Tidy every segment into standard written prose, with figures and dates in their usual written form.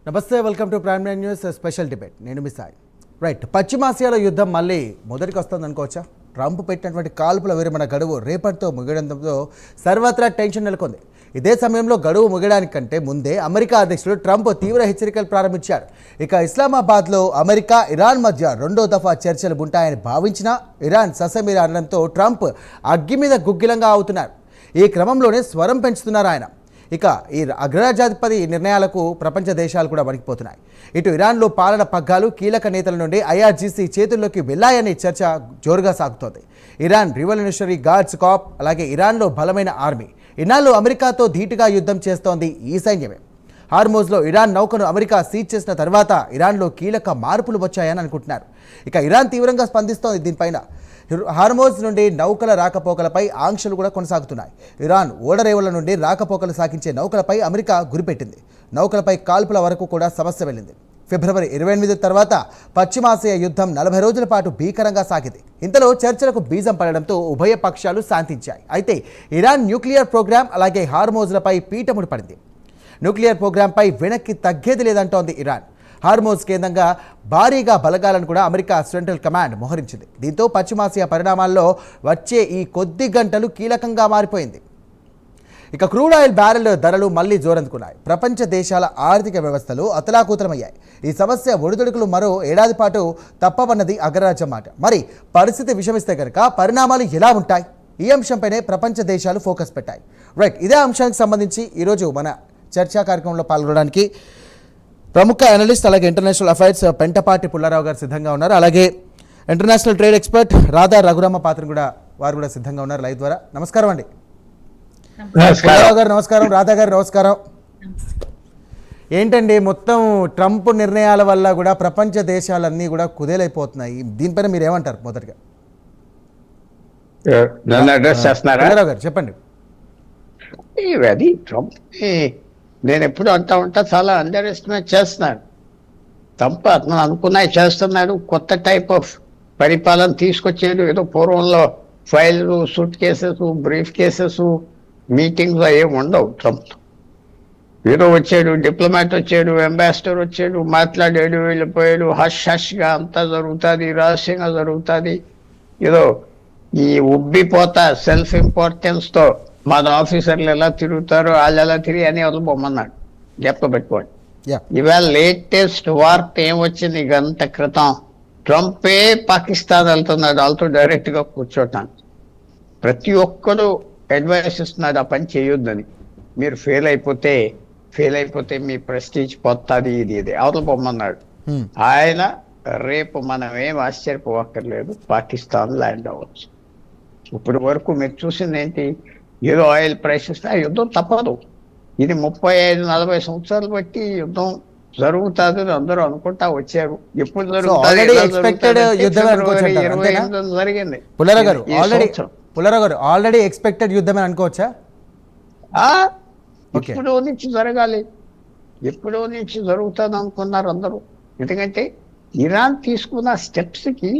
నమస్తే, welcome to prime nine news special debate. నేను మీ Sai. Right, పశ్చిమాసియాలో యుద్ధం మళ్ళీ మొదటికి వస్తుంది అనుకోవచ్చా? ట్రంప్ పెట్టినటువంటి కాల్పుల విరమణ గడువు రేపటితో ముగియడంతో సర్వత్రా టెన్షన్ నెలకొంది. ఇదే సమయంలో గడువు ముగియడానికంటే ముందే అమెరికా అధ్యక్షుడు ట్రంప్ తీవ్ర హెచ్చరికలు ప్రారంభించారు. ఇక ఇస్లామాబాద్లో అమెరికా ఇరాన్ మధ్య రెండో దఫా చర్చలు ఉంటాయని భావించినా ఇరాన్ ససమీర అనడంతో ట్రంప్ అగ్గి మీద గుగ్గిలంగా అవుతున్నారు. ఈ క్రమంలోనే స్వరం పెంచుతున్నారు ఆయన. ఇక ఈ అగ్రరాజ్యాధిపతి నిర్ణయాలకు ప్రపంచ దేశాలు కూడా వణికిపోతున్నాయి. ఇటు ఇరాన్లో పాలన పగ్గాలు కీలక నేతల నుండి ఐఆర్జీసీ చేతుల్లోకి వెళ్ళాయనే చర్చ జోరుగా సాగుతోంది. ఇరాన్ రివల్యూషనరీ గార్డ్స్ కాప్, అలాగే ఇరాన్లో బలమైన ఆర్మీ. ఇన్నాళ్ళు అమెరికాతో ధీటుగా యుద్ధం చేస్తోంది ఈ సైన్యమే. హార్మోజ్లో ఇరాన్ నౌకను అమెరికా సీజ్ చేసిన తర్వాత ఇరాన్లో కీలక మార్పులు వచ్చాయని అనుకుంటున్నారు. ఇక ఇరాన్ తీవ్రంగా స్పందిస్తోంది దీనిపైన. హార్మోజ్ నుండి నౌకల రాకపోకలపై ఆంక్షలు కూడా కొనసాగుతున్నాయి. ఇరాన్ ఓడరేవుల నుండి రాకపోకలు సాగించే నౌకలపై అమెరికా గురిపెట్టింది. నౌకలపై కాల్పుల వరకు కూడా సమస్య వెళ్ళింది. ఫిబ్రవరి 28 తర్వాత పశ్చిమాసియా యుద్ధం 40 రోజుల పాటు భీకరంగా సాగింది. ఇంతలో చర్చలకు బీజం పడడంతో ఉభయ పక్షాలు శాంతించాయి. అయితే ఇరాన్ న్యూక్లియర్ ప్రోగ్రాం అలాగే హార్మోజ్లపై పీటముడి పడింది. న్యూక్లియర్ ప్రోగ్రాంపై వెనక్కి తగ్గేది లేదంటోంది ఇరాన్. హార్మోజ్ కేంద్రంగా భారీగా బలగాలను కూడా అమెరికా సెంట్రల్ కమాండ్ మోహరించింది. దీంతో పశ్చిమాసియా పరిణామాల్లో వచ్చే ఈ కొద్ది గంటలు కీలకంగా మారిపోయింది. ఇక క్రూడ్ ఆయిల్ బ్యారెల్ ధరలు మళ్లీ జోరందుకున్నాయి. ప్రపంచ దేశాల ఆర్థిక వ్యవస్థలు అతలాకుతలమయ్యాయి. ఈ సమస్య ఒడిదుడుకులు మరో ఏడాది పాటు తప్పవన్నది అగ్రరాజ్యం మాట. మరి పరిస్థితి విషమిస్తే కనుక పరిణామాలు ఎలా ఉంటాయి? ఈ అంశంపైనే ప్రపంచ దేశాలు ఫోకస్ పెట్టాయి. రైట్, ఇదే అంశానికి సంబంధించి ఈరోజు మన చర్చా కార్యక్రమంలో పాల్గొనడానికి ప్రముఖ అనలిస్ట్ అలాగే ఇంటర్నేషనల్ అఫైర్స్ పెంటపాటి పుల్లారావు గారు సిద్ధంగా ఉన్నారు. అలాగే international trade expert Radha Raghurama పాత్ర వారు కూడా సిద్ధంగా ఉన్నారు లైవ్ ద్వారా. నమస్కారం అండి పుల్లారావు గారు. నమస్కారం రాధా గారు. నమస్కారం. ఏంటండి, మొత్తం ట్రంప్ నిర్ణయాల వల్ల కూడా ప్రపంచ దేశాలన్నీ కూడా కుదేలైపోతున్నాయి. దీనిపైన మీరు ఏమంటారు? మొదటిగా పుల్లారావు గారు చెప్పండి. అది ట్రంప్ నేను ఎప్పుడు అంటా ఉంటా, చాలా అండర్ ఎస్టిమేట్ చేస్తున్నాడు. ట్రంప్ అతను అనుకున్నాయి చేస్తున్నాడు. కొత్త టైప్ ఆఫ్ పరిపాలన తీసుకొచ్చేది. ఏదో పూర్వంలో ఫైళ్ళు, suitcases, briefcases, meetings ఏమి ఉండవు. ట్రంప్ ఏదో వచ్చాడు, డిప్లొమాట్ వచ్చాడు, అంబాసిడర్ వచ్చాడు, మాట్లాడాడు, వెళ్ళిపోయాడు. హష్ హష్గా అంతా జరుగుతుంది, రహస్యంగా జరుగుతుంది. ఏదో ఈ ఉబ్బిపోతా సెల్ఫ్ ఇంపార్టెన్స్తో మన ఆఫీసర్లు ఎలా తిరుగుతారో వాళ్ళు ఎలా తిరిగి అని వదిలిపోమన్నాడు. జ్ఞాపకం పెట్టుకోండి. ఇవాళ లేటెస్ట్ వార్త ఏమొచ్చింది? గంట క్రితం ట్రంపే పాకిస్తాన్ వెళ్తున్నాడు వాళ్ళతో డైరెక్ట్గా కూర్చోటానికి. ప్రతి ఒక్కరు అడ్వైస్ ఇస్తున్నాడు ఆ పని చేయొద్దని. మీరు ఫెయిల్ అయిపోతే మీ ప్రెస్టీజ్ పోతుంది, ఇది అవతల పొమ్మన్నాడు ఆయన. రేపు మనం ఏం ఆశ్చర్యపోవక్కర్లేదు, పాకిస్తాన్ ల్యాండ్ అవ్వచ్చు. ఇప్పటి వరకు మీరు చూసింది ఏంటి? ఏదో ఆయిల్ ప్రైసెస్, యుద్ధం తప్పదు. ఇది 35-40 సంవత్సరాలు బట్టి యుద్ధం జరుగుతుంది అందరూ అనుకుంటా వచ్చారు. ఎప్పుడు జరిగింది ఆల్రెడీ ఎక్స్పెక్టెడ్ యుద్ధమే అనుకోవచ్చా? ఎప్పుడో నుంచి జరగాలి, ఎప్పుడో నుంచి జరుగుతుంది అనుకున్నారు అందరూ. ఎందుకంటే ఇరాన్ తీసుకున్న స్టెప్స్కి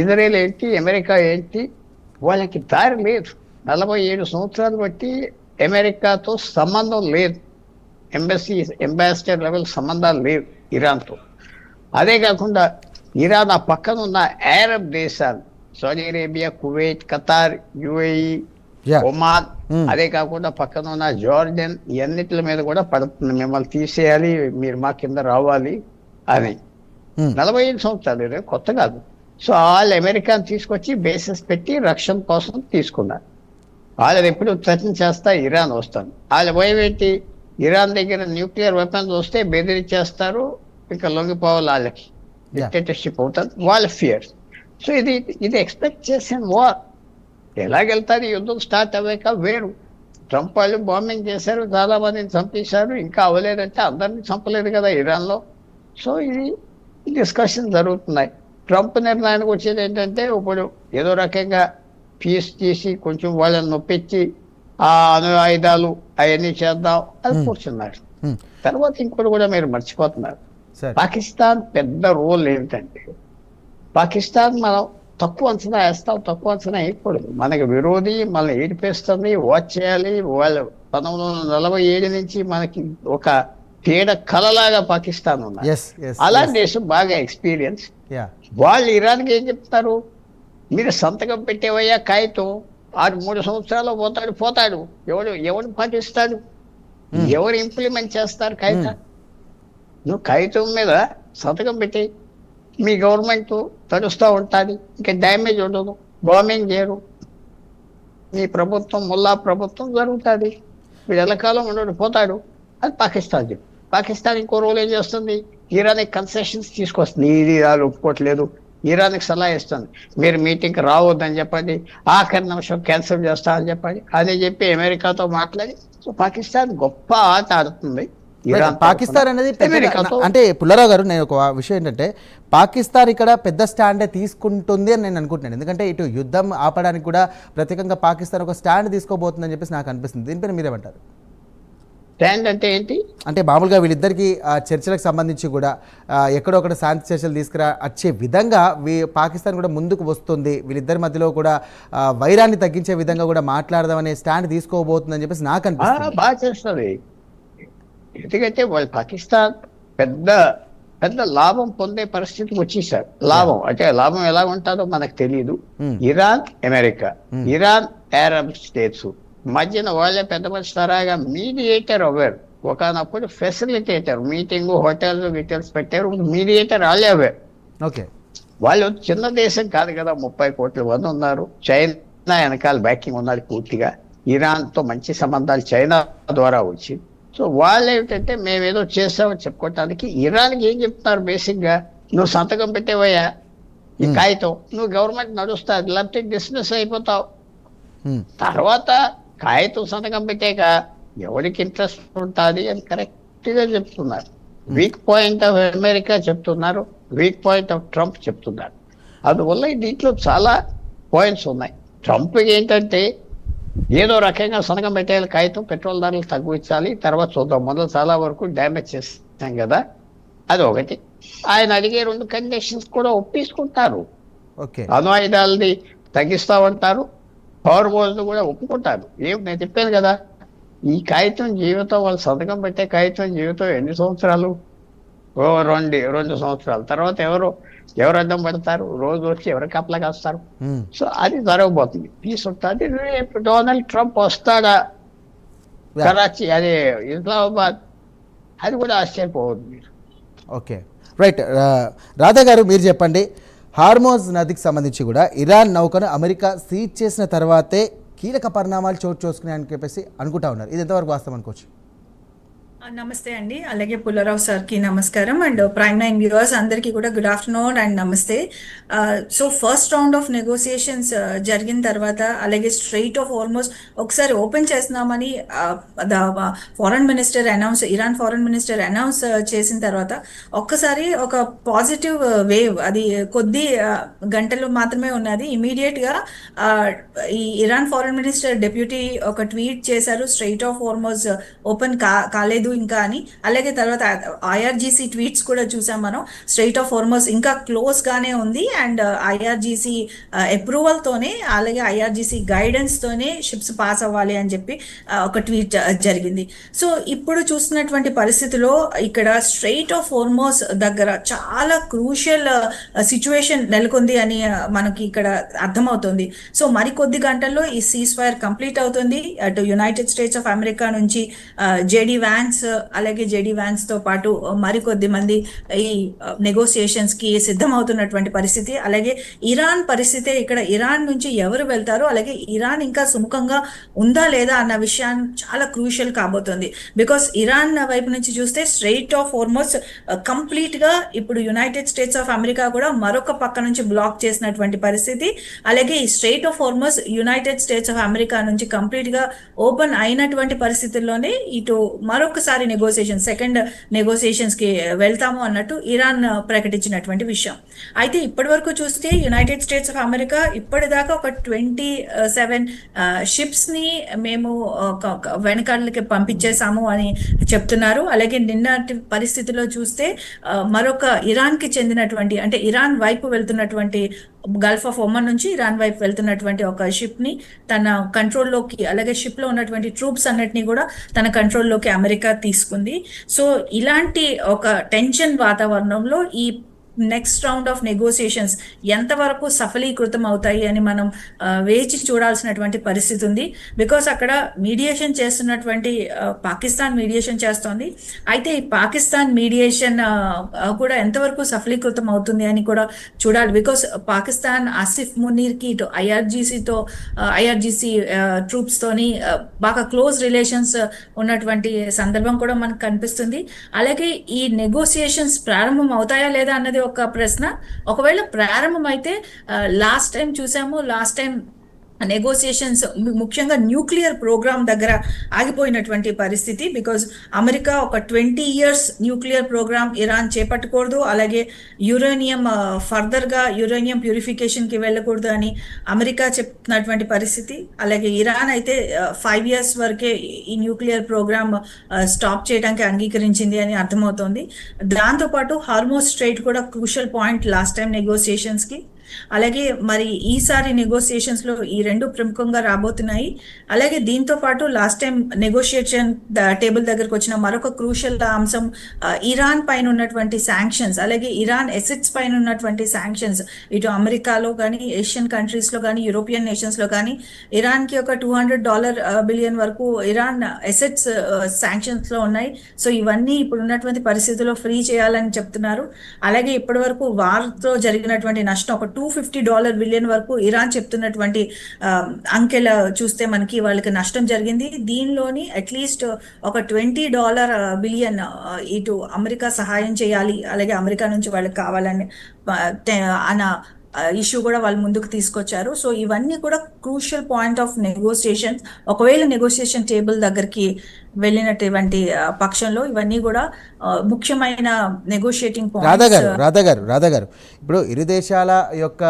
ఇజ్రాయెల్ ఏంటి, అమెరికా ఏంటి, వాళ్ళకి దారి లేదు. 47 సంవత్సరాలు బట్టి అమెరికాతో సంబంధం లేదు. అంబాసిడర్ లెవెల్ సంబంధాలు లేవు ఇరాన్తో. అదే కాకుండా ఇరాన్ ఆ పక్కన ఉన్న అరబ్ దేశాలు, Saudi Arabia, Kuwait, Qatar, UAE, Oman, అదే కాకుండా పక్కన ఉన్న జార్డన్, ఇవన్నిటి మీద కూడా పడుతుంది మిమ్మల్ని తీసేయాలి, మీరు మా కింద రావాలి అని. 45 సంవత్సరాలు కొత్త కాదు. సో వాళ్ళు అమెరికాను తీసుకొచ్చి బేసెస్ పెట్టి రక్షణ కోసం తీసుకున్నారు. వాళ్ళు ఎప్పుడు థ్రెటన్ చేస్తా ఇరాన్ వస్తాను. వాళ్ళ భయం ఏంటి? ఇరాన్ దగ్గర న్యూక్లియర్ వెపన్స్ వస్తే బెదిరించేస్తారు, ఇంకా లొంగిపోవాలి, వాళ్ళకి డిక్టేటర్షిప్ అవుతుంది, వాళ్ళ ఫియర్. సో ఇది ఎక్స్పెక్ట్ చేసిన వార్. ఎలాగెళ్తారు? యుద్ధం స్టార్ట్ అవ్వాక వేరు. ట్రంప్ వాళ్ళు బాంబింగ్ చేశారు, చాలా మందిని చంపేశారు. ఇంకా అవ్వలేదంటే అందరినీ చంపలేదు కదా ఇరాన్లో. సో ఇది డిస్కషన్ జరుగుతున్నాయి. ట్రంప్ నిర్ణయానికి వచ్చేది ఏంటంటే ఇప్పుడు ఏదో రకంగా పీస్ చేసి కొంచెం వాళ్ళని నొప్పించి ఆ అణు ఆయుధాలు అవన్నీ చేద్దాం అది కూర్చున్నారు. తర్వాత ఇంకోటి కూడా మీరు మర్చిపోతున్నారు. పాకిస్తాన్ పెద్ద రోల్ ఏంటంటే, పాకిస్తాన్ మనం తక్కువ అంచనా వేస్తాం, తక్కువ అంచనా వేయకూడదు. మనకి విరోధి, మనల్ని ఏడిపేస్తుంది, వాచ్ చేయాలి. వాళ్ళు 1947 నుంచి మనకి ఒక పీడ కలలాగా పాకిస్తాన్ ఉన్నారు. Yes, yes, అలాంటి yes. దేశం బాగా ఎక్స్పీరియన్స్. Yeah. వాళ్ళు ఇరాన్కి ఏం చెప్తారు, మీరు సంతకం పెట్టేవయ్యా కాగితం, 3 సంవత్సరాలు పోతాడు. ఎవడు పాటిస్తాడు, ఎవరు ఇంప్లిమెంట్ చేస్తారు కాగితం? నువ్వు కాగితం మీద సంతకం పెట్టి మీ గవర్నమెంట్ తడుస్తూ ఉంటుంది, ఇంకా డ్యామేజ్ ఉండదు, బాంబింగ్ చేయరు, మీ ప్రభుత్వం ముల్లా ప్రభుత్వం జరుగుతుంది, వీడు ఎల్లకాలం ఉండడు పోతాడు. అది పాకిస్తాన్ చెప్పి, పాకిస్తాన్ ఇంకో రోజు ఏం చేస్తుంది, ఇరాన్కి కన్సెషన్స్ తీసుకొస్తుంది. ఇది ఇరాన్ ఒప్పుకోవట్లేదు, ఇరాన్కి సలహా ఇస్తుంది, మీరు మీటింగ్కి రావద్దని చెప్పండి, ఆఖరి నిమిషం క్యాన్సిల్ చేస్తామని చెప్పండి అని చెప్పి అమెరికాతో మాట్లాడి. సో పాకిస్తాన్ గొప్ప ఆట ఆడుతుంది. పాకిస్తాన్ అనేది అంటే పుల్లారావు గారు, నేను ఒక విషయం ఏంటంటే పాకిస్తాన్ ఇక్కడ పెద్ద స్టాండే తీసుకుంటుంది అని నేను అనుకుంటున్నాను. ఎందుకంటే ఇటు యుద్ధం ఆపడానికి కూడా ప్రత్యేకంగా పాకిస్తాన్ ఒక స్టాండ్ తీసుకోబోతుందని చెప్పేసి నాకు అనిపిస్తుంది. దీనిపైన మీరేమంటారు? స్టాండ్ అంటే ఏంటి అంటే మామూలుగా వీళ్ళిద్దరికి చర్చలకు సంబంధించి కూడా ఎక్కడొక్కడ శాంతి చర్చలు వచ్చే విధంగా పాకిస్తాన్ కూడా ముందుకు వస్తుంది, వీళ్ళిద్దరి మధ్యలో కూడా వైరాన్ని తగ్గించే విధంగా కూడా మాట్లాడదామనే స్టాండ్ తీసుకోబోతుందని చెప్పేసి నాకు అనిపిస్తుంది. బాగా చేస్తుంది. ఎందుకంటే వాళ్ళు పాకిస్తాన్ పెద్ద పెద్ద లాభం పొందే పరిస్థితికి వచ్చేసారు. లాభం అంటే లాభం ఎలా ఉంటుందో మనకు తెలియదు. Iran, America, Iran, Arab states మధ్యన వాళ్ళే పెద్ద మనిషి తరాగా మీడియేటర్ అవ్వారు. ఒకనప్పుడు ఫెసిలిటేటర్, మీటింగ్ హోటల్స్ డీటెయిల్స్ పెట్టారు, మీడియేటర్ వాళ్ళే అవ్వారు. ఓకే, వాళ్ళు చిన్న దేశం కాదు కదా, 30 కోట్ల మంది ఉన్నారు. చైనా వెనకాల బ్యాకింగ్ ఉన్నది పూర్తిగా. ఇరాన్తో మంచి సంబంధాలు చైనా ద్వారా వచ్చి. సో వాళ్ళు ఏమిటంటే మేమేదో చేసామని చెప్పుకోవటానికి ఇరాన్కి ఏం చెప్తున్నారు, బేసిక్గా నువ్వు సంతకం పెట్టేవయ్యా ఈ కాగితం, నువ్వు గవర్నమెంట్ నడుస్తుంది, లేకపోతే డిస్మిస్ అయిపోతావు. తర్వాత కాగితం సంతకం పెట్టాక ఎవరికి ఇంట్రెస్ట్ ఉంటుంది అని కరెక్ట్గా చెప్తున్నారు. వీక్ పాయింట్ ఆఫ్ అమెరికా చెప్తున్నారు, వీక్ పాయింట్ ఆఫ్ ట్రంప్ చెప్తున్నారు. అందువల్ల దీంట్లో చాలా పాయింట్స్ ఉన్నాయి. ట్రంప్కి ఏంటంటే ఏదో రకంగా సంతకం పెట్టేయాలి, కాగితం పెట్రోల్ ధరలు తగ్గించాలి, తర్వాత చూద్దాం, మొదలు చాలా వరకు డ్యామేజ్ చేస్తాం కదా, అది ఒకటి. ఆయన అడిగే 2 కండిషన్స్ కూడా ఒప్పించుకుంటారు. అణు ఆయుధాలని తగ్గిస్తామంటారు, హార్మోజ్ కూడా ఒప్పుకుంటారు. నేను చెప్పాను కదా, ఈ కాగితం జీవితం, వాళ్ళు సంతకం పెట్టే కాగితం జీవితం ఎన్ని సంవత్సరాలు? 2 సంవత్సరాలు. తర్వాత ఎవరు అడ్డం పడతారు, రోజు వచ్చి ఎవరికి అప్లై కాస్తారు. సో అది జరగబోతుంది, పీస్ ఉంటుంది. రేపు డొనాల్డ్ ట్రంప్ వస్తాడా కరాచీ, అదే ఇస్లామాబాద్, అది కూడా ఆశ్చర్యపోవద్దు మీరు. Okay, right. రాధా గారు మీరు చెప్పండి, హార్మోజ్ నదికి సంబంధించి కూడా ఇరాన్ నౌకను అమెరికా సీజ్ చేసిన తర్వాతే కీలక పరిణామాలు చోటు చేసుకున్నాయని చెప్పేసి అనుకుంటా ఉన్నారు. ఇది ఎంతవరకు వాస్తవం అనుకోవచ్చు? నమస్తే అండి, అలాగే పుల్లారావు సార్కి నమస్కారం, అండ్ ప్రైమ్9 వ్యూవర్స్ అందరికీ కూడా గుడ్ ఆఫ్టర్నూన్ అండ్ నమస్తే. So first round of negotiations జరిగిన తర్వాత, అలాగే స్ట్రెయిట్ ఆఫ్ హార్మోజ్ ఒకసారి ఓపెన్ చేస్తున్నామని foreign minister Iran foreign minister announce చేసిన తర్వాత ఒక్కసారి ఒక పాజిటివ్ వేవ్, అది కొద్ది గంటలు మాత్రమే ఉన్నది. ఇమీడియట్గా ఈ ఇరాన్ ఫారెన్ మినిస్టర్ డెప్యూటీ ఒక ట్వీట్ చేశారు, స్ట్రెయిట్ ఆఫ్ హార్మోజ్ ఓపెన్ కాలేదు ఇంకా అని. అలాగే తర్వాత ఐఆర్జీసీ ట్వీట్స్ కూడా చూసాం మనం, స్ట్రెయిట్ ఆఫ్ హార్మోజ్ ఇంకా క్లోజ్ గానే ఉంది అండ్ ఐఆర్జీసీ అప్రూవల్ తోనే, అలాగే ఐఆర్జీసీ గైడెన్స్ తోనే షిప్స్ పాస్ అవ్వాలి అని చెప్పి ఒక ట్వీట్ జరిగింది. సో ఇప్పుడు చూస్తున్నటువంటి పరిస్థితిలో ఇక్కడ స్ట్రెయిట్ ఆఫ్ హార్మోజ్ దగ్గర చాలా క్రూషియల్ సిచ్యువేషన్ నెలకొంది అని మనకి ఇక్కడ అర్థమవుతుంది. సో మరికొద్ది గంటల్లో ఈ సీజ్ ఫైర్ కంప్లీట్ అవుతుంది. అటు యునైటెడ్ స్టేట్స్ ఆఫ్ అమెరికా నుంచి జేడీ వ్యాన్స్, అలాగే జేడీ వ్యాన్స్ తో పాటు మరికొద్ది మంది ఈ నెగోసియేషన్స్ కి సిద్ధమవుతున్నటువంటి పరిస్థితి. అలాగే ఇరాన్ పరిస్థితి, ఇక్కడ ఇరాన్ నుంచి ఎవరు వెళ్తారో, అలాగే ఇరాన్ ఇంకా సుముఖంగా ఉందా లేదా అన్న విషయాన్ని చాలా క్రూషియల్ కాబోతుంది. బికాస్ ఇరాన్ వైపు నుంచి చూస్తే స్ట్రెయిట్ ఆఫ్ హార్మోజ్ కంప్లీట్ గా ఇప్పుడు యునైటెడ్ స్టేట్స్ ఆఫ్ అమెరికా కూడా మరొక పక్క నుంచి బ్లాక్ చేసినటువంటి పరిస్థితి. అలాగే ఈ strait of Hormuz United states of America నుంచి కంప్లీట్ గా ఓపెన్ అయినటువంటి పరిస్థితుల్లోనే ఇటు మరొకసారి సెకండ్ నెగోసియేషన్స్ కి వెళ్తాము అన్నట్టు ఇరాన్ ప్రకటించినటువంటి విషయం. అయితే ఇప్పటి వరకు చూస్తే యునైటెడ్ స్టేట్స్ ఆఫ్ అమెరికా ఇప్పటిదాకా ఒక 27 షిప్స్ ని మేము వెనకాలకి పంపించేసాము అని చెప్తున్నారు. అలాగే నిన్నటి పరిస్థితిలో చూస్తే మరొక ఇరాన్ కి చెందినటువంటి, అంటే ఇరాన్ వైపు వెళ్తున్నటువంటి గల్ఫ్ ఆఫ్ ఒమన్ నుంచి ఇరాన్ వైపు వెళ్తున్నటువంటి ఒక షిప్ ని తన కంట్రోల్లోకి, అలాగే షిప్ లో ఉన్నటువంటి ట్రూప్స్ అన్నిటిని కూడా తన కంట్రోల్లోకి అమెరికా తీసుకుంది. సో ఇలాంటి ఒక టెన్షన్ వాతావరణంలో ఈ నెక్స్ట్ రౌండ్ ఆఫ్ నెగోసియేషన్స్ ఎంతవరకు సఫలీకృతం అవుతాయి అని మనం వేచి చూడాల్సినటువంటి పరిస్థితి ఉంది. బికాస్ అక్కడ మీడియేషన్ చేస్తున్నటువంటి పాకిస్తాన్ మీడియేషన్ చేస్తోంది. అయితే ఈ పాకిస్తాన్ మీడియేషన్ కూడా ఎంతవరకు సఫలీకృతం అవుతుంది అని కూడా చూడాలి. బికాస్ పాకిస్తాన్ ఆసిఫ్ మునీర్కి ఇటు ఐఆర్జీసీ ట్రూప్స్ తోని బాగా క్లోజ్ రిలేషన్స్ ఉన్నటువంటి సందర్భం కూడా మనకు కనిపిస్తుంది. అలాగే ఈ నెగోసియేషన్స్ ప్రారంభం అవుతాయా లేదా అన్నది ఒక ప్రశ్న. ఒకవేళ ప్రారంభం అయితే లాస్ట్ టైం నెగోసియేషన్స్ ముఖ్యంగా న్యూక్లియర్ ప్రోగ్రామ్ దగ్గర ఆగిపోయినటువంటి పరిస్థితి. బికాజ్ అమెరికా ఒక 20 years న్యూక్లియర్ ప్రోగ్రామ్ ఇరాన్ చేపట్టకూడదు, అలాగే యురేనియం ఫర్దర్గా యురేనియం ప్యూరిఫికేషన్కి వెళ్ళకూడదు అని అమెరికా చెప్తున్నటువంటి పరిస్థితి. అలాగే ఇరాన్ అయితే 5 years వరకే ఈ న్యూక్లియర్ ప్రోగ్రామ్ స్టాప్ చేయడానికి అంగీకరించింది అని అర్థమవుతోంది. దాంతోపాటు హార్మోస్ స్ట్రైట్ కూడా క్రూషల్ పాయింట్ లాస్ట్ టైం నెగోసియేషన్స్కి. అలాగే మరి ఈసారి నెగోసియేషన్స్ లో ఈ రెండు ప్రముఖంగా రాబోతున్నాయి. అలాగే దీంతో పాటు లాస్ట్ టైం నెగోషియేషన్ టేబుల్ దగ్గరకు వచ్చిన మరొక క్రూషల్ అంశం ఇరాన్ పైన ఉన్నటువంటి శాంక్షన్స్, అలాగే ఇరాన్ ఎసెట్స్ పైన ఉన్నటువంటి శాంక్షన్స్. ఇటు అమెరికాలో కానీ, ఏషియన్ కంట్రీస్ లో కానీ, యూరోపియన్ నేషన్స్ లో కానీ ఇరాన్ కి ఒక $200 బిలియన్ వరకు ఇరాన్ ఎసెట్స్ శాంక్షన్స్ లో ఉన్నాయి. సో ఇవన్నీ ఇప్పుడు ఉన్నటువంటి పరిస్థితుల్లో ఫ్రీ చేయాలని చెప్తున్నారు. అలాగే ఇప్పటి వరకు వార్తో జరిగినటువంటి నష్టం ఒక $250 బిలియన్ వరకు ఇరాన్ చెప్తున్నటువంటి అంకెల చూస్తే మనకి వాళ్ళకి నష్టం జరిగింది. దీనిలోని అట్లీస్ట్ ఒక $20 బిలియన్ ఇటు అమెరికా సహాయం చేయాలి, అలాగే అమెరికా నుంచి వాళ్ళకి కావాలని అన్న ఇష్యూ కూడా వాళ్ళు ముందుకు తీసుకొచ్చారు. సో ఇవన్నీ కూడా క్రూషియల్ పాయింట్ ఆఫ్ నెగోసియేషన్. ఒకవేళ నెగోసియేషన్ టేబుల్ దగ్గరికి వెళ్ళినటువంటి పక్షంలో ఇవన్నీ కూడా ముఖ్యమైన నెగోషియేటింగ్ పాయింట్స్. రాధా గారు, ఇప్పుడు ఇరు దేశాల యొక్క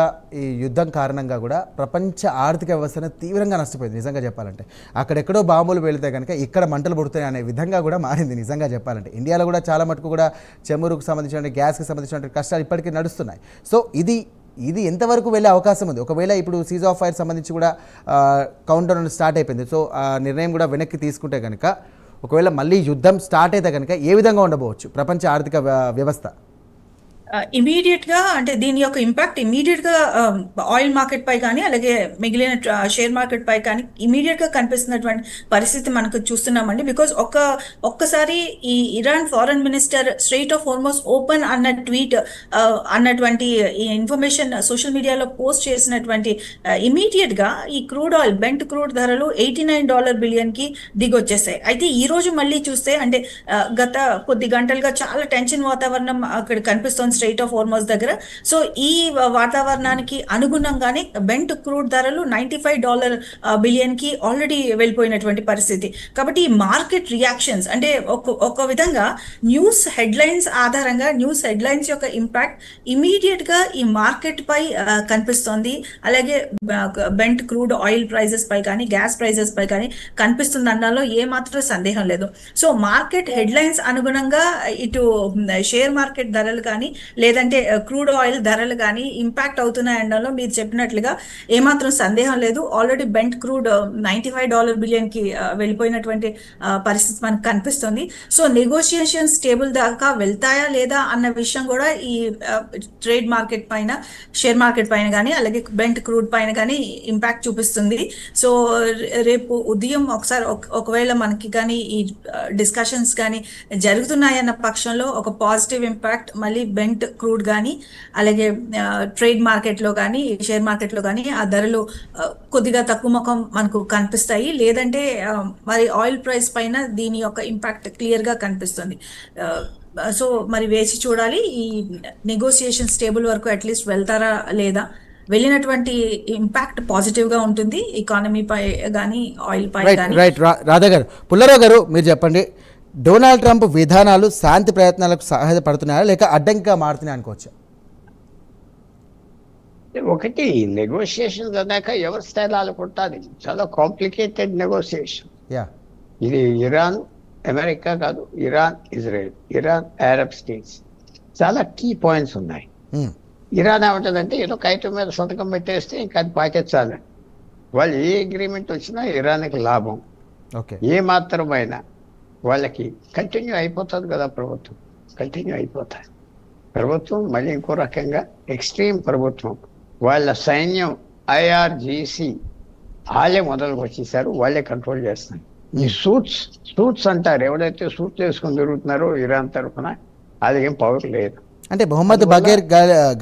ఈ యుద్ధం కారణంగా కూడా ప్రపంచ ఆర్థిక వ్యవస్థను తీవ్రంగా నష్టపోయింది. నిజంగా చెప్పాలంటే అక్కడెక్కడో బాంబులు వెళితే కనుక ఇక్కడ మంటలు పుడతాయి అనే విధంగా కూడా మారింది. నిజంగా చెప్పాలంటే ఇండియాలో కూడా చాలా మటుకు కూడా చమురుకు సంబంధించిన, గ్యాస్కి సంబంధించిన కష్టాలు ఇప్పటికీ నడుస్తున్నాయి. సో ఇది ఎంతవరకు వెళ్ళే అవకాశం ఉంది? ఒకవేళ ఇప్పుడు సీజ్ ఆఫ్ ఫైర్ సంబంధించి కూడా కౌంట్ డౌన్ స్టార్ట్ అయిపోయింది. సో ఆ నిర్ణయం కూడా వెనక్కి తీసుకుంటే కనుక ఒకవేళ మళ్ళీ యుద్ధం స్టార్ట్ అయితే కనుక ఏ విధంగా ఉండబోవచ్చు ప్రపంచ ఆర్థిక వ్యవస్థ? ఇమీడియట్ గా అంటే దీని యొక్క ఇంపాక్ట్ ఇమీడియట్ గా ఆయిల్ మార్కెట్ పై కానీ, అలాగే మిగిలిన షేర్ మార్కెట్ పై కానీ ఇమీడియట్ గా కనిపిస్తున్నటువంటి పరిస్థితి మనకు చూస్తున్నామండి. బికాస్ ఒక్కసారి ఈ Iran foreign minister strait of Hormuz open అన్న ట్వీట్ అన్నటువంటి ఈ ఇన్ఫర్మేషన్ సోషల్ మీడియాలో పోస్ట్ చేసినటువంటి ఇమీడియట్ గా ఈ క్రూడ్ ఆయిల్, బెంట్ క్రూడ్ ధరలు $89 బిలియన్ కి దిగొచ్చేసాయి. అయితే ఈ రోజు మళ్ళీ చూస్తే అంటే గత కొద్ది గంటలుగా చాలా టెన్షన్ వాతావరణం అక్కడ కనిపిస్తోంది స్ట్రెయిట్ ఆఫ్ హార్మోస్ దగ్గర. సో ఈ వాతావరణానికి అనుగుణంగానే బెంట్ క్రూడ్ ధరలు $95 బిలియన్ కి ఆల్రెడీ వెళ్ళిపోయినటువంటి పరిస్థితి. కాబట్టి ఈ మార్కెట్ రియాక్షన్స్ అంటే ఒక విధంగా న్యూస్ హెడ్లైన్స్ ఆధారంగా న్యూస్ హెడ్లైన్స్ యొక్క ఇంపాక్ట్ ఇమీడియట్ గా ఈ మార్కెట్ పై కనిపిస్తోంది. అలాగే బెంట్ క్రూడ్ ఆయిల్ ప్రైజెస్ పై కానీ, గ్యాస్ ప్రైజెస్ పై కానీ కనిపిస్తుంది అనడంలో ఏమాత్రం సందేహం లేదు. సో మార్కెట్ హెడ్లైన్స్ అనుగుణంగా ఇటు షేర్ మార్కెట్ ధరలు కానీ, లేదంటే క్రూడ్ ఆయిల్ ధరలు కానీ ఇంపాక్ట్ అవుతున్నాయి అనడంలో మీరు చెప్పినట్లుగా ఏమాత్రం సందేహం లేదు. ఆల్రెడీ బెంట్ క్రూడ్ $95 బిలియన్ కి వెళ్ళిపోయినటువంటి పరిస్థితి మనకు కనిపిస్తుంది. సో నెగోషియేషన్స్ టేబుల్ దాకా వెళ్తాయా లేదా అన్న విషయం కూడా ఈ ట్రేడ్ మార్కెట్ పైన, షేర్ మార్కెట్ పైన కానీ, అలాగే బెంట్ క్రూడ్ పైన కానీ ఇంపాక్ట్ చూపిస్తుంది. సో రేపు ఉదయం ఒకవేళ మనకి కానీ ఈ డిస్కషన్స్ కానీ జరుగుతున్నాయన్న పక్షంలో ఒక పాజిటివ్ ఇంపాక్ట్ మళ్ళీ బెంట్ క్రూడ్ కానీ, అలాగే ట్రేడ్ మార్కెట్లో కానీ, షేర్ మార్కెట్లో కానీ ఆ ధరలు కొద్దిగా తక్కువ ముఖం మనకు కనిపిస్తాయి. లేదంటే మరి ఆయిల్ ప్రైస్ పైన దీని యొక్క ఇంపాక్ట్ క్లియర్గా కనిపిస్తుంది. సో మరి వేసి చూడాలి ఈ నెగోసియేషన్స్ టేబుల్ వరకు అట్లీస్ట్ వెళ్తారా లేదా. వెళ్ళినటువంటి ఇంపాక్ట్ పాజిటివ్ గా ఉంటుంది ఎకానమీ పై కానీ, ఆయిల్ పై కానీ. రైట్ రాధా గారు, పుల్లారావు గారు మీరు చెప్పండి, డొనాల్డ్ ట్రంప్ విధానాలు శాంతి ప్రయత్నాలకు సహాయపడుతున్నాయా లేక అడ్డంకిగా మారుతున్నాయి అనుకోవచ్చు? ఒకటి, నెగోషియేషన్ అన్నాక ఎవరి స్థాయిలో అనుకుంటుంది, చాలా కాంప్లికేటెడ్ నెగోషియేషన్. ఇది ఇరాన్ అమెరికా కాదు, Iran Israel, Iran Arab states, చాలా కీ పాయింట్స్ ఉన్నాయి. ఇరాన్ ఏమంటుందంటే ఏదో కాగితం మీద సంతకం పెట్టేస్తే ఇంకా అది పాటించాలి. వాళ్ళు ఏ అగ్రిమెంట్ వచ్చినా ఇరాన్కి లాభం. ఓకే. ఏ మాత్రమైనా వాళ్ళకి కంటిన్యూ అయిపోతుంది కదా ప్రభుత్వం, కంటిన్యూ అయిపోతుంది ప్రభుత్వం. మళ్ళీ ఇంకో రకంగా ఎక్స్ట్రీమ్ ప్రభుత్వం, వాళ్ళ సైన్యం IRGC వాళ్ళే మొదలుకు వచ్చేసారు, వాళ్ళే కంట్రోల్ చేస్తున్నారు. ఈ సూట్స్ అంటారు, ఎవరైతే సూట్స్ వేసుకొని తిరుగుతున్నారో ఇరాన్ తరఫున, అది ఏం పవర్ లేదు. అంటే మొహమ్మద్ బగేర్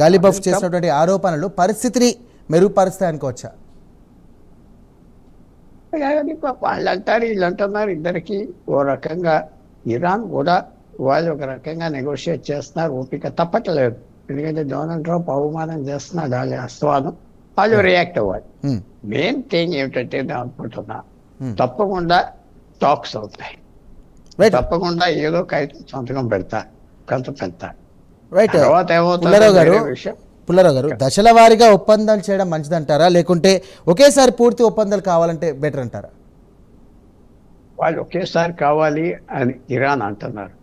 గాలిబఫ్ చేసినటువంటి ఆరోపణలు పరిస్థితిని మెరుగుపరుస్తాయి అనుకోవచ్చా? వాళ్ళు అంటారు, వీళ్ళు అంటున్నారు, ఇద్దరికి ఓ రకంగా ఇరాన్ కూడా వాళ్ళు ఒక రకంగా నెగోషియేట్ చేస్తున్నారు. ఓపిక తప్పట్లేదు, ఎందుకంటే డొనాల్డ్ ట్రంప్ అవమానం చేస్తున్నాడు, వాళ్ళ అస్వాదం, వాళ్ళు రియాక్ట్ అవ్వాలి. మెయిన్ థింగ్ ఏమిటంటే నేను అనుకుంటున్నా, తప్పకుండా టాక్స్ అవుతాయి, తప్పకుండా ఏదో సంతకం పెడతారు, కంత పెడతారు. తర్వాత ఏమవుతుంది పుల్లారావు గారు, దశల వారీగా ఒప్పందాలు చేయడం మంచిదంటారా, లేకుంటే ఒకేసారి పూర్తి ఒప్పందాలు కావాలంటే బెటర్ అంటారా? వాళ్ళు ఒకేసారి కావాలి అని ఇరాన్ అంటున్నారు.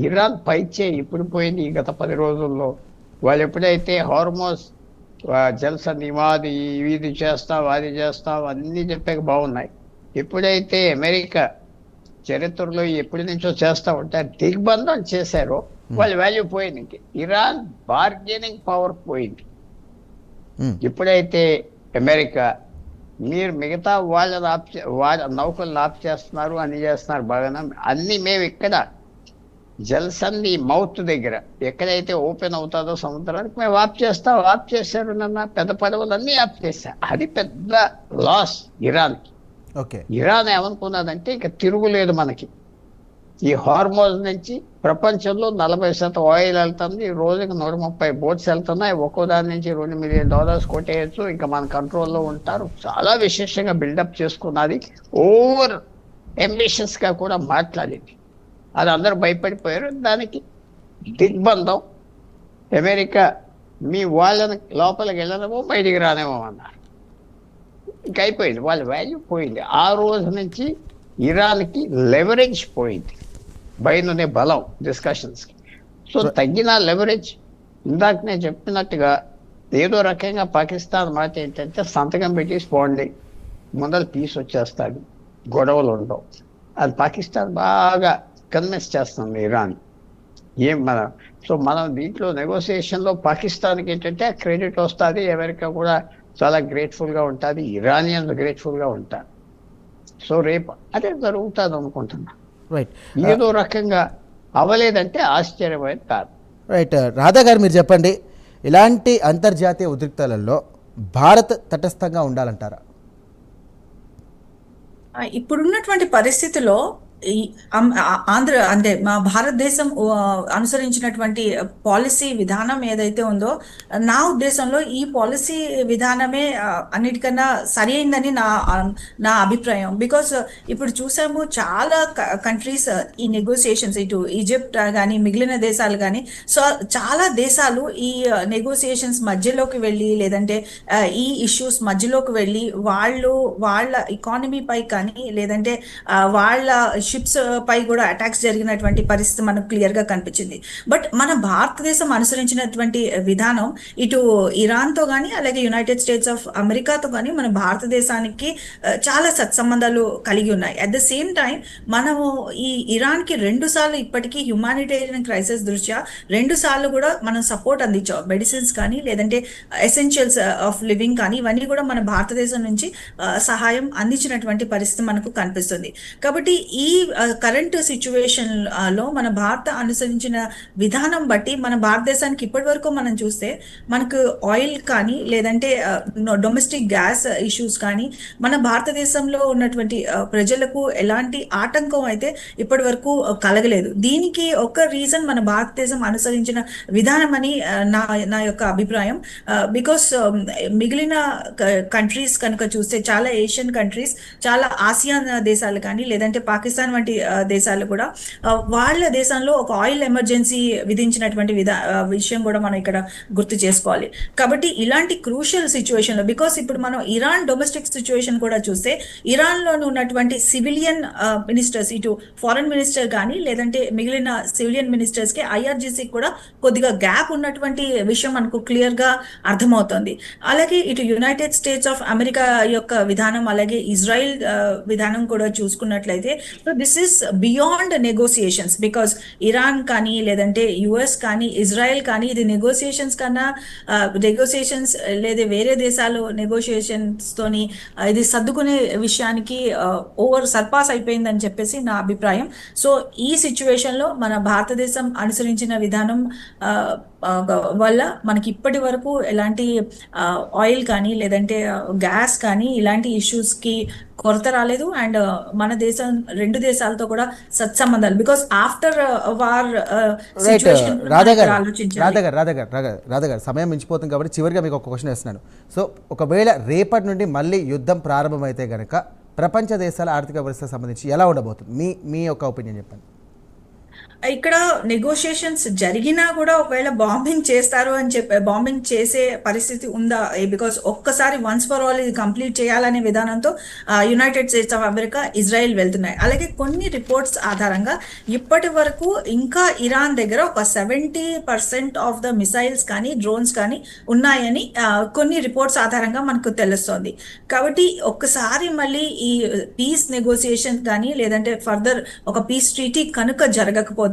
ఇరాన్ పైచే ఇప్పుడు పోయింది ఈ గత 10 రోజుల్లో. వాళ్ళు ఎప్పుడైతే హార్మోస్ జల్సంది మాది ఇది చేస్తావు అది చేస్తావు అన్నీ చెప్పాక బాగున్నాయి. ఎప్పుడైతే అమెరికా చరిత్రలో ఎప్పటి నుంచో చేస్తూ ఉంటారు దిగ్బంధం చేశారో వాళ్ళ వాల్యూ పోయింది. ఇరాన్ బార్గెనింగ్ పవర్ పోయింది. ఎప్పుడైతే అమెరికా మీరు మిగతా వాళ్ళ నౌకలు ఆప్ చేస్తున్నారు, అన్ని చేస్తున్నారు బాగా, అన్ని మేము ఇక్కడ జల్సంది మౌత్ దగ్గర ఎక్కడైతే ఓపెన్ అవుతుందో సముద్రానికి మేము ఆప్ చేశారు నన్న పెద్ద పడవలన్నీ ఆప్ చేశారు. అది పెద్ద లాస్ ఇరాన్కి. ఇరాన్ ఏమనుకున్నదంటే ఇక తిరుగులేదు మనకి, ఈ హార్మోజ్ నుంచి ప్రపంచంలో 40% ఆయిల్ వెళ్తుంది, రోజుకి 130 బోట్స్ వెళ్తున్నాయి, ఒక్కో దాని నుంచి $2 మిలియన్ కొట్టేయచ్చు, ఇంకా మన కంట్రోల్లో ఉంటారు. చాలా విశేషంగా బిల్డప్ చేసుకున్నది, ఓవర్ అంబిషియస్ గా కూడా మాట్లాడింది. అది అందరూ భయపడిపోయారు. దానికి దిగ్బంధం అమెరికా మీ వాళ్ళని లోపలికి వెళ్ళనేమో బయటికి రానేమో అన్నారు. ఇంక అయిపోయింది, వాళ్ళ వాల్యూ పోయింది. ఆ రోజు నుంచి ఇరాన్కి లెవరేజ్ పోయింది, బయలునే బలం డిస్కషన్స్కి. సో తగ్గిన లెవరేజ్, ఇందాక నేను చెప్పినట్టుగా ఏదో రకంగా పాకిస్తాన్ మాట ఏంటంటే సంతకం పెట్టి పోండి, ముందర పీస్ వచ్చేస్తుంది, గొడవలు ఉండవు. అది పాకిస్తాన్ బాగా కన్విన్స్ చేస్తుంది ఇరాన్. మనం దీంట్లో నెగోసియేషన్లో పాకిస్తాన్కి ఏంటంటే క్రెడిట్ వస్తుంది, అమెరికా కూడా చాలా గ్రేట్ఫుల్గా ఉంటుంది, ఇరానియన్స్ గ్రేట్ఫుల్గా ఉంటారు. సో రేపు అదే జరుగుతుంది అనుకుంటున్నా. ఏదో రకంగా అవ్వలేదంటే ఆశ్చర్యమైన కాదు. రైట్. రాధా గారు మీరు చెప్పండి, ఇలాంటి అంతర్జాతీయ ఉద్రిక్తలలో భారత్ తటస్థంగా ఉండాలంటారా? ఇప్పుడున్నటువంటి పరిస్థితిలో అంటే మా భారతదేశం అనుసరించినటువంటి పాలసీ విధానం ఏదైతే ఉందో, నా ఉద్దేశంలో ఈ పాలసీ విధానమే అన్నిటికన్నా సరి అయిందని నా అభిప్రాయం. బికాస్ ఇప్పుడు చూసాము చాలా కంట్రీస్ ఈ నెగోసియేషన్స్, ఇటు ఈజిప్ట్ కానీ మిగిలిన దేశాలు కానీ, సో చాలా దేశాలు ఈ నెగోసియేషన్స్ మధ్యలోకి వెళ్ళి, లేదంటే ఈ ఇష్యూస్ మధ్యలోకి వెళ్ళి వాళ్ళ ఎకానమీ పై కానీ, లేదంటే వాళ్ళ షిప్స్ పై కూడా అటాక్స్ జరిగినటువంటి పరిస్థితి మనకు క్లియర్ గా కనిపించింది. బట్ మన భారతదేశం అనుసరించినటువంటి విధానం ఇటు ఇరాన్తో కానీ, అలాగే యునైటెడ్ స్టేట్స్ ఆఫ్ అమెరికాతో కానీ మన భారతదేశానికి చాలా సత్సంబంధాలు కలిగి ఉన్నాయి. అట్ ద సేమ్ టైం మనము ఈ ఇరాన్కి 2 సార్లు ఇప్పటికీ హ్యుమానిటేరియన్ క్రైసిస్ దృష్ట్యా 2 సార్లు కూడా మనం సపోర్ట్ అందించాం. మెడిసిన్స్ కానీ, లేదంటే ఎసెన్షియల్స్ ఆఫ్ లివింగ్ కానీ, ఇవన్నీ కూడా మన భారతదేశం నుంచి సహాయం అందించినటువంటి పరిస్థితి మనకు కనిపిస్తుంది. కాబట్టి ఈ కరెంట్ సిచ్యువేషన్ లో మన భారత అనుసరించిన విధానం బట్టి మన భారతదేశానికి ఇప్పటి వరకు మనం చూస్తే మనకు ఆయిల్ కానీ, లేదంటే డొమెస్టిక్ గ్యాస్ ఇష్యూస్ కానీ, మన భారతదేశంలో ఉన్నటువంటి ప్రజలకు ఎలాంటి ఆటంకం అయితే ఇప్పటి వరకు కలగలేదు. దీనికి ఒక రీజన్ మన భారతదేశం అనుసరించిన విధానం అని నా యొక్క అభిప్రాయం. బికాస్ మిగిలిన కంట్రీస్ కనుక చూస్తే, చాలా ఏషియన్ కంట్రీస్, చాలా ఆసియాన్ దేశాలు కానీ, లేదంటే పాకిస్తాన్ వంటి దేశాలు కూడా వాళ్ళ దేశంలో ఒక ఆయిల్ ఎమర్జెన్సీ విధించినటువంటి విషయం కూడా మనం ఇక్కడ గుర్తు చేసుకోవాలి. కాబట్టి ఇలాంటి క్రూషియల్ సిచ్యువేషన్ లో, బికాస్ ఇప్పుడు మనం ఇరాన్ డొమెస్టిక్ సిచ్యువేషన్ కూడా చూస్తే ఇరాన్ లో ఉన్నటువంటి సివిలియన్ మినిస్టర్స్, ఇటు ఫారెన్ మినిస్టర్ కానీ లేదంటే మిగిలిన సివిలియన్ మినిస్టర్స్ కి ఐఆర్జీసీ కూడా కొద్దిగా గ్యాప్ ఉన్నటువంటి విషయం మనకు క్లియర్ గా అర్థమవుతుంది. అలాగే ఇటు యునైటెడ్ స్టేట్స్ ఆఫ్ అమెరికా యొక్క విధానం, అలాగే ఇజ్రాయిల్ విధానం కూడా చూసుకున్నట్లయితే so this is beyond negotiations. Because Iran కానీ లేదంటే యుఎస్ కానీ ఇజ్రాయెల్ కానీ ఇది నెగోసియేషన్స్ కన్నా నెగోసియేషన్స్ లేదా వేరే దేశాలు నెగోషియేషన్స్ తోని ఇది సర్దుకునే విషయానికి ఓవర్ సర్పాస్ అయిపోయిందని చెప్పేసి నా అభిప్రాయం. సో ఈ సిచ్యువేషన్ లో మన భారతదేశం అనుసరించిన విధానం వల్ల మనకి ఇప్పటి వరకు ఎలాంటి ఆయిల్ కానీ లేదంటే గ్యాస్ కానీ ఇలాంటి ఇష్యూస్ కి కొరత రాలేదు. అండ్ మన దేశం రెండు దేశాలతో కూడా సత్సంబంధాలు, బికాస్ ఆఫ్టర్ వార్ సిచ్యువేషన్ రాధగారు సమయం మించిపోతుంది కాబట్టి చివరిగా మీకు ఒక క్వశ్చన్ వేస్తున్నాను. సో ఒకవేళ రేపటి నుండి మళ్ళీ యుద్ధం ప్రారంభమైతే కనుక ప్రపంచ దేశాల ఆర్థిక వ్యవస్థకు సంబంధించి ఎలా ఉండబోతుంది? మీ యొక్క ఒపీనియన్ చెప్పండి. ఇక్కడ నెగోషియేషన్స్ జరిగినా కూడా ఒకవేళ బాంబింగ్ చేస్తారు అని చెప్పి బాంబింగ్ చేసే పరిస్థితి ఉందా? బికాస్ ఒక్కసారి వన్స్ ఫర్ ఆల్ ఇది కంప్లీట్ చేయాలనే విధానంతో United states of America, Israel వెళ్తున్నాయి. అలాగే కొన్ని రిపోర్ట్స్ ఆధారంగా ఇప్పటి వరకు ఇంకా ఇరాన్ దగ్గర ఒక 70% ఆఫ్ ద మిసైల్స్ కానీ డ్రోన్స్ కానీ ఉన్నాయని కొన్ని రిపోర్ట్స్ ఆధారంగా మనకు తెలుస్తోంది. కాబట్టి ఒక్కసారి మళ్ళీ ఈ పీస్ నెగోసియేషన్ కానీ లేదంటే ఫర్దర్ ఒక పీస్ ట్రీటీ కనుక జరగకపోతే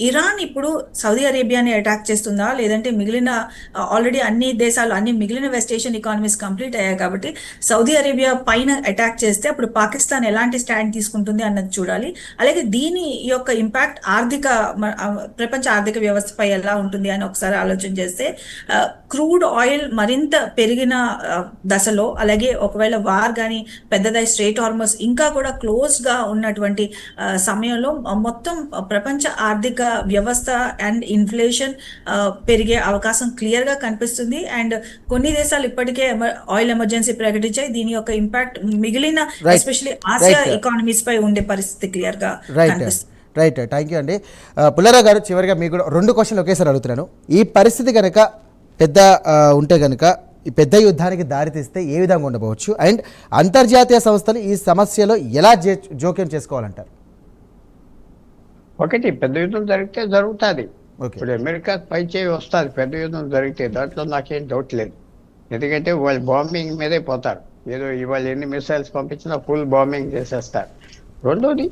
ఇరాన్ ఇప్పుడు సౌదీ అరేబియాని అటాక్ చేస్తుందా, లేదంటే మిగిలిన ఆల్రెడీ అన్ని దేశాలు అన్ని మిగిలిన వెస్ట్ ఏషియన్ ఎకానమీస్ కంప్లీట్ అయ్యాయి కాబట్టి సౌదీ అరేబియా పైన అటాక్ చేస్తే అప్పుడు పాకిస్తాన్ ఎలాంటి స్టాండ్ తీసుకుంటుంది అన్నది చూడాలి. అలాగే దీని యొక్క ఇంపాక్ట్ ప్రపంచ ఆర్థిక వ్యవస్థపై ఎలా ఉంటుంది అని ఒకసారి ఆలోచన చేస్తే క్రూడ్ ఆయిల్ మరింత పెరిగిన దశలో, అలాగే ఒకవేళ వార్ కానీ పెద్దదై స్ట్రెయిట్ హార్మస్ ఇంకా కూడా క్లోజ్ గా ఉన్నటువంటి సమయంలో మొత్తం ప్రపంచ ఆర్థిక వ్యవస్థ అండ్ ఇన్ఫ్లేషన్ పెరిగే అవకాశం క్లియర్ గా కనిపిస్తుంది. అండ్ కొన్ని దేశాలు ఇప్పటికే ఆయిల్ ఎమర్జెన్సీ ప్రకటించాయి. దీని యొక్క ఇంపాక్ట్ మిగిలిన ఎస్పెషల్లీ ఆసియా ఎకానమీస్ పై ఉండే పరిస్థితి క్లియర్ గా కనిపిస్తుంది. రైట్, థ్యాంక్ యూ అండి. పుల్లారావు గారు, చివరిగా మీకు కూడా 2 క్వశ్చన్లు ఒకేసారి అడుగుతున్నాను. ఈ పరిస్థితి కనుక పెద్ద ఉంటే కనుక ఈ పెద్ద యుద్ధానికి దారితీస్తే ఏ విధంగా ఉండవచ్చు? అండ్ అంతర్జాతీయ సంస్థలు ఈ సమస్యలో ఎలా జోక్యం చేసుకోవాలంటారు? ఒకటి, పెద్ద యుద్ధం జరిగితే జరుగుతుంది. ఇప్పుడు అమెరికా పై చేయి వస్తుంది పెద్ద యుద్ధం జరిగితే, దాంట్లో నాకేం డౌట్ లేదు. ఎందుకంటే వాళ్ళు బాంబింగ్ మీదే పోతారు. ఏదో ఇవాళ ఎన్ని మిసైల్స్ పంపించినా ఫుల్ బాంబింగ్ చేసేస్తారు. రెండోది,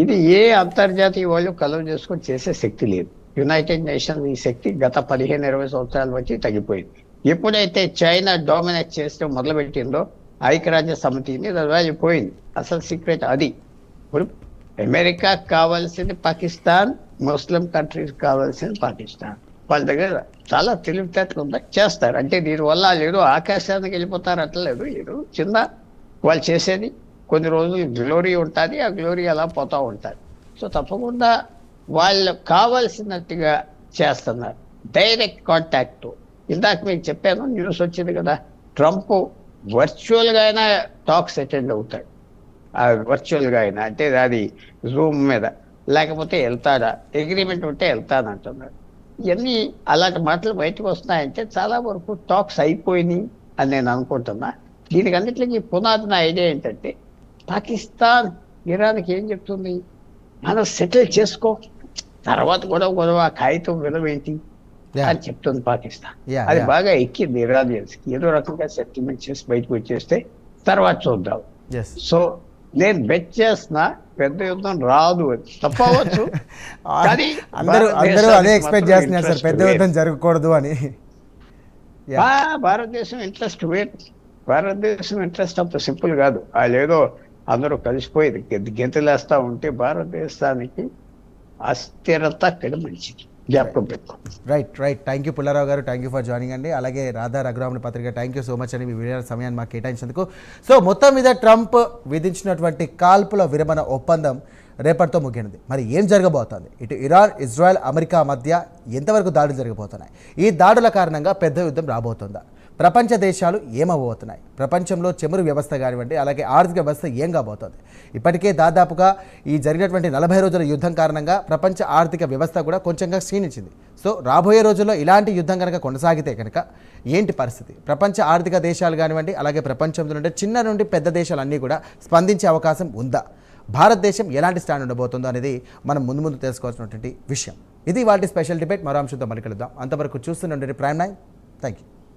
ఇది ఏ అంతర్జాతీయ వాళ్ళు కలవ చేసుకొని చేసే శక్తి లేదు. యునైటెడ్ నేషన్స్ ఈ శక్తి గత 15-20 సంవత్సరాల వచ్చి తగ్గిపోయింది. ఎప్పుడైతే చైనా డామినేట్ చేస్తే మొదలుపెట్టిందో ఐక్యరాజ్య సమితిని పోయింది. అసలు సీక్రెట్ అది. ఇప్పుడు అమెరికా కావాల్సింది పాకిస్తాన్, ముస్లిం కంట్రీస్ కావాల్సింది పాకిస్తాన్. వాళ్ళ దగ్గర చాలా తెలివితేటలు ఉందా, చేస్తారు. అంటే దీనివల్ల ఏదో ఆకాశానికి వెళ్ళిపోతారు అట్లేదు. ఏదో చిన్న వాళ్ళు చేసేది కొన్ని రోజులు గ్లోరీ ఉంటుంది, ఆ గ్లోరీ అలా పోతూ ఉంటుంది. సో తప్పకుండా వాళ్ళు కావాల్సినట్టుగా చేస్తున్నారు. Direct contact. ఇందాక మీకు చెప్పాను, న్యూస్ వచ్చింది కదా, ట్రంప్ వర్చువల్గా అయినా టాక్స్ అటెండ్ అవుతాడు. వర్చువల్గా అయినా అంటే అది జూమ్ మీద, లేకపోతే వెళ్తాడా, అగ్రిమెంట్ ఉంటే వెళ్తానంటున్నాడు. ఇవన్నీ అలాంటి మాటలు బయటకు వస్తున్నాయంటే చాలా వరకు టాక్స్ అయిపోయినాయి అని నేను అనుకుంటున్నా. దీనికి అన్నిటికీ పునాది నా ఐడియా ఏంటంటే, పాకిస్తాన్ ఇరాన్కి ఏం చెప్తుంది, మనం సెటిల్ చేసుకో, తర్వాత గొడవ కాగితం విలువేంటి అని చెప్తుంది పాకిస్తాన్. అది బాగా ఎక్కింది ఇరానియన్స్కి. ఏదో రకంగా సెటిల్మెంట్ చేసి బయటకు వచ్చేస్తే తర్వాత చూద్దాం. సో నేను బెట్ చేసిన పెద్ద యుద్ధం రాదు అని. తప్పవచ్చు, కానీ అందరూ అదే ఎక్స్పెక్ట్ చేస్తున్నారు సార్, పెద్ద యుద్ధం జరగకూడదు అని. భారతదేశం ఇంట్రెస్ట్ వేరు. భారతదేశం ఇంట్రెస్ట్ అంత సింపుల్ కాదు. వాళ్ళు ఏదో అందరూ కలిసిపోయేది గెంతులేస్తా ఉంటే భారతదేశానికి అస్థిరత ఇక్కడ మంచిది. రైట్. థ్యాంక్ యూ పుల్లారావు గారు, థ్యాంక్ యూ ఫర్ జాయినింగ్ అండి. అలాగే రాధా రఘురామన్ పత్రిక థ్యాంక్ యూ సో మచ్ అని మీ విలువైన సమయాన్ని మాకు కేటాయించేందుకు. సో మొత్తం మీద ట్రంప్ విధించినటువంటి కాల్పుల విరమణ ఒప్పందం రేపటితో ముగినది. మరి ఏం జరగబోతోంది? ఇటు ఇరాన్, ఇజ్రాయెల్, అమెరికా మధ్య ఎంతవరకు దాడులు జరగబోతున్నాయి? ఈ దాడుల కారణంగా పెద్ద యుద్ధం రాబోతుందా? ప్రపంచ దేశాలు ఏమవబోతున్నాయి, ప్రపంచంలో చమురు వ్యవస్థ కానివ్వండి, అలాగే ఆర్థిక వ్యవస్థ ఏం కాబోతోంది. ఇప్పటికే దాదాపుగా ఈ జరిగినటువంటి 40 రోజుల యుద్ధం కారణంగా ప్రపంచ ఆర్థిక వ్యవస్థ కూడా కొంచెంగా క్షీణించింది. సో రాబోయే రోజుల్లో ఇలాంటి యుద్ధం కనుక కొనసాగితే కనుక ఏంటి పరిస్థితి? ప్రపంచ ఆర్థిక దేశాలు కానివ్వండి, అలాగే ప్రపంచంలో ఉండే చిన్న నుండి పెద్ద దేశాలన్నీ కూడా స్పందించే అవకాశం ఉందా? భారతదేశం ఎలాంటి స్టాండ్ ఉండబోతుందో అనేది మనం ముందు తెలుసుకోవాల్సినటువంటి విషయం. ఇది వాటి స్పెషల్ డిబేట్. మరో అంశంతో మళ్ళీ కలుద్దాం. అంతవరకు చూస్తూనే ఉండండి ప్రైమ్ 9. Thank you.